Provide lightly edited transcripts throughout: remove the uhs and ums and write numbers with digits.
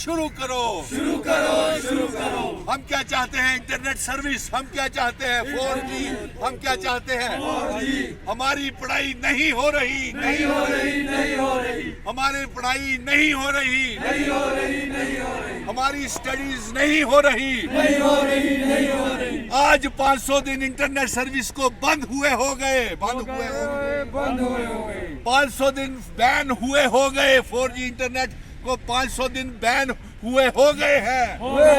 शुरू करो, शुरू करो, शुरू करो। हम क्या चाहते हैं? Internet service. हम क्या चाहते हैं? 4G। हम क्या चाहते हैं? 4G। हमारी पढ़ाई नहीं हो रही, नहीं हो रही, नहीं हो रही, हमारी पढ़ाई नहीं हो रही, नहीं हो रही, नहीं हो रही, हमारी स्टडीज नहीं हो रही। नहीं हो रही, नहीं हो रही। आज 500 दिन इंटरनेट सर्विस को बंद हुए हो गए, बंद हुए हो गए, बंद हुए हो गए। 500 दिन बैन हुए हो गए। 4G इंटरनेट को 500 दिन बैन हुए हो गए हैं। हो गए।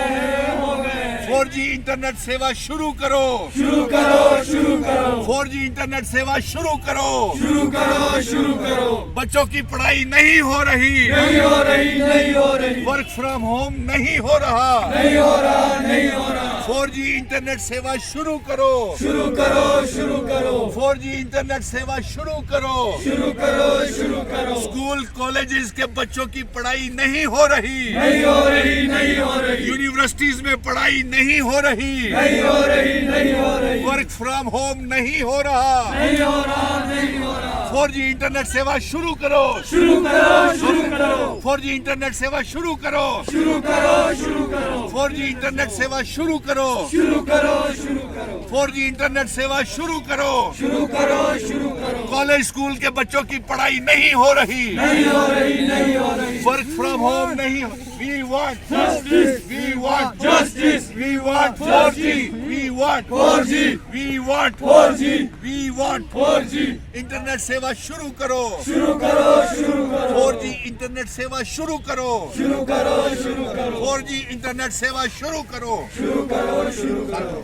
4G इंटरनेट सेवा शुरू करो, शुरू करो, शुरू करो, 4G इंटरनेट सेवा शुरू करो। शुरू करो, शुरू करो। बच्चों की पढ़ाई नहीं हो रही, नहीं हो रही, नहीं हो रही, वर्क फ्रॉम होम नहीं हो रहा। नहीं हो रहा, नहीं हो रहा। 4G इंटरनेट सेवा शुरू करो, शुरू करो, शुरू करो, 4G इंटरनेट सेवा शुरू करो। शुरू करो, शुरू करो। स्कूल कॉलेजेस के बच्चों की पढ़ाई नहीं हो रही, नहीं हो रही, नहीं हो रही, यूनिवर्सिटीज में पढ़ाई नहीं हो रही, नहीं हो रही, नहीं हो रही, वर्क फ्रॉम होम नहीं हो रहा। नहीं हो रहा, नहीं हो रहा। 4G इंटरनेट सेवा शुरू करो, शुरू करो, शुरू करो, 4G इंटरनेट सेवा शुरू करो, शुरू करो, शुरू करो, 4G इंटरनेट सेवा शुरू करो, शुरू करो, शुरू करो, 4G इंटरनेट सेवा शुरू करो। शुरू करो, शुरू करो। कॉलेज स्कूल के बच्चों की पढ़ाई नहीं हो रही, नहीं हो रही, नहीं हो रही। वर्क फ्रॉम होम नहीं। We want Justice. We want Justice. We want 4G. We want 4G. We want 4G. We want 4G। Internet सेवा शुरू करो, शुरू करो, शुरू करो, 4G इंटरनेट सेवा शुरू करो, शुरू करो, शुरू करो, 4G इंटरनेट सेवा शुरू करो। शुरू करो, शुरू करो,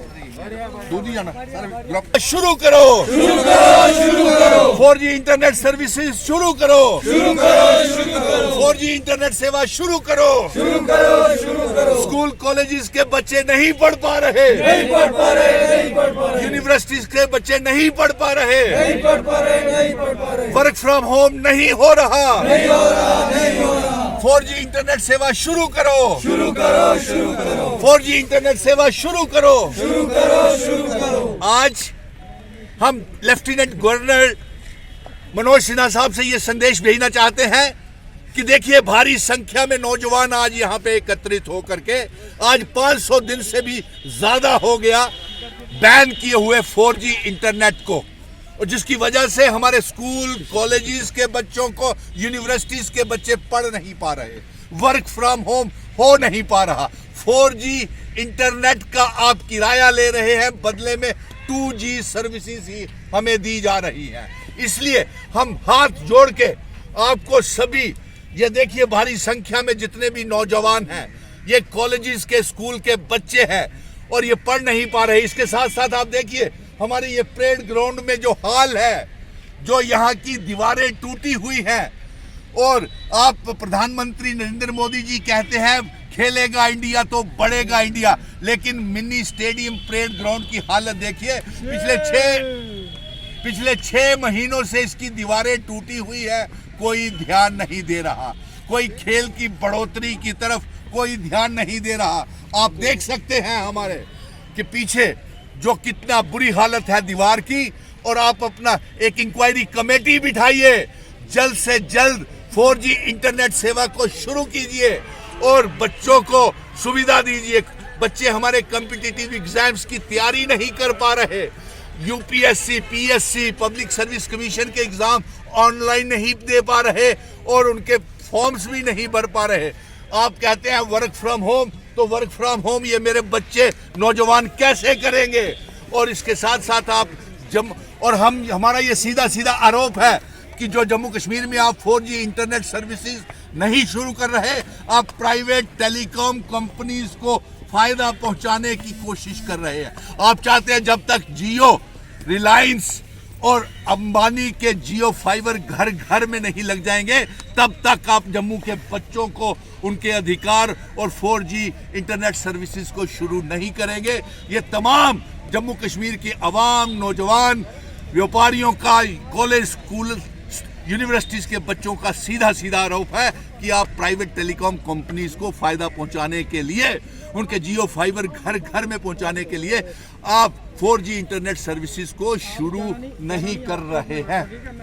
दूधी जाना शुरू करो, शुरू करो, शुरू करो, 4G इंटरनेट सर्विसेज शुरू करो, शुरू करो, शुरू करो, 4G इंटरनेट सेवा शुरू करो। शुरू करो, शुरू करो। स्कूल कॉलेजेस के बच्चे नहीं पढ़ पा रहे, नहीं पढ़ पा रहे, नहीं पढ़ पा रहे, यूनिवर्सिटीज के बच्चे नहीं पढ़ पा रहे, नहीं पढ़ पा रहे, नहीं पढ़ पा रहे, वर्क फ्रॉम होम नहीं हो रहा। नहीं हो रहा, नहीं हो रहा। 4G इंटरनेट सेवा शुरू करो, शुरू करो, शुरू करो, 4G इंटरनेट सेवा शुरू करो। शुरू करो, शुरू करो। आज हम लेफ्टिनेंट गवर्नर मनोज सिन्हा साहब से ये संदेश भेजना चाहते हैं कि देखिए, भारी संख्या में नौजवान आज यहाँ पे एकत्रित होकर के आज 500 दिन से भी ज्यादा हो गया बैन किए हुए 4G इंटरनेट को, और जिसकी वजह से हमारे स्कूल कॉलेजेस के बच्चों को, यूनिवर्सिटीज के बच्चे पढ़ नहीं पा रहे, वर्क फ्रॉम होम हो नहीं पा रहा। 4G इंटरनेट का आप किराया ले रहे हैं, बदले में 2G सर्विसेज ही हमें दी जा रही हैं। इसलिए हम हाथ जोड़ के आपको सभी, ये देखिए भारी संख्या में जितने भी नौजवान हैं, ये कॉलेजेस के स्कूल के बच्चे हैं और ये पढ़ नहीं पा रहे। इसके साथ साथ आप देखिए हमारे ये परेड ग्राउंड में जो हाल है, जो यहाँ की दीवारें टूटी हुई हैं, और आप प्रधानमंत्री नरेंद्र मोदी जी कहते हैं खेलेगा इंडिया तो बढ़ेगा इंडिया, लेकिन मिनी स्टेडियम परेड ग्राउंड की हालत देखिए। पिछले 6 महीनों से इसकी दीवारें टूटी हुई है, कोई ध्यान नहीं दे रहा, कोई खेल की बढ़ोतरी की तरफ कोई ध्यान नहीं दे रहा। आप देख सकते हैं हमारे कि पीछे जो कितना बुरी हालत है दीवार की, और आप अपना एक इंक्वायरी कमेटी बिठाइए, जल्द से जल्द 4G इंटरनेट सेवा को शुरू कीजिए और बच्चों को सुविधा दीजिए। बच्चे हमारे कॉम्पिटिटिव एग्जाम्स की तैयारी नहीं कर पा रहे, UPSC, PSC, public service commission के एग्जाम ऑनलाइन नहीं दे पा रहे और उनके फॉर्म्स भी नहीं भर पा रहे। आप कहते हैं वर्क फ्रॉम होम, तो वर्क फ्रॉम होम ये मेरे बच्चे नौजवान कैसे करेंगे? और इसके साथ साथ आप हमारा ये सीधा सीधा आरोप है कि जो जम्मू कश्मीर में आप 4G इंटरनेट सर्विसेज नहीं शुरू कर रहे, आप प्राइवेट टेलीकॉम कंपनीज को फायदा पहुंचाने की कोशिश कर रहे हैं। आप चाहते हैं जब तक जियो, रिलायंस और अंबानी के जियो फाइबर घर घर में नहीं लग जाएंगे, तब तक आप जम्मू के बच्चों को उनके अधिकार और 4G इंटरनेट सर्विसेज को शुरू नहीं करेंगे। ये तमाम जम्मू कश्मीर की आवाम, नौजवान, व्यापारियों का, कॉलेज, स्कूल, यूनिवर्सिटीज के बच्चों का सीधा सीधा आरोप है कि आप प्राइवेट टेलीकॉम कंपनीज को फायदा पहुंचाने के लिए, उनके जियो फाइबर घर घर में पहुंचाने के लिए आप 4G इंटरनेट सर्विसेज को शुरू नहीं कर रहे हैं।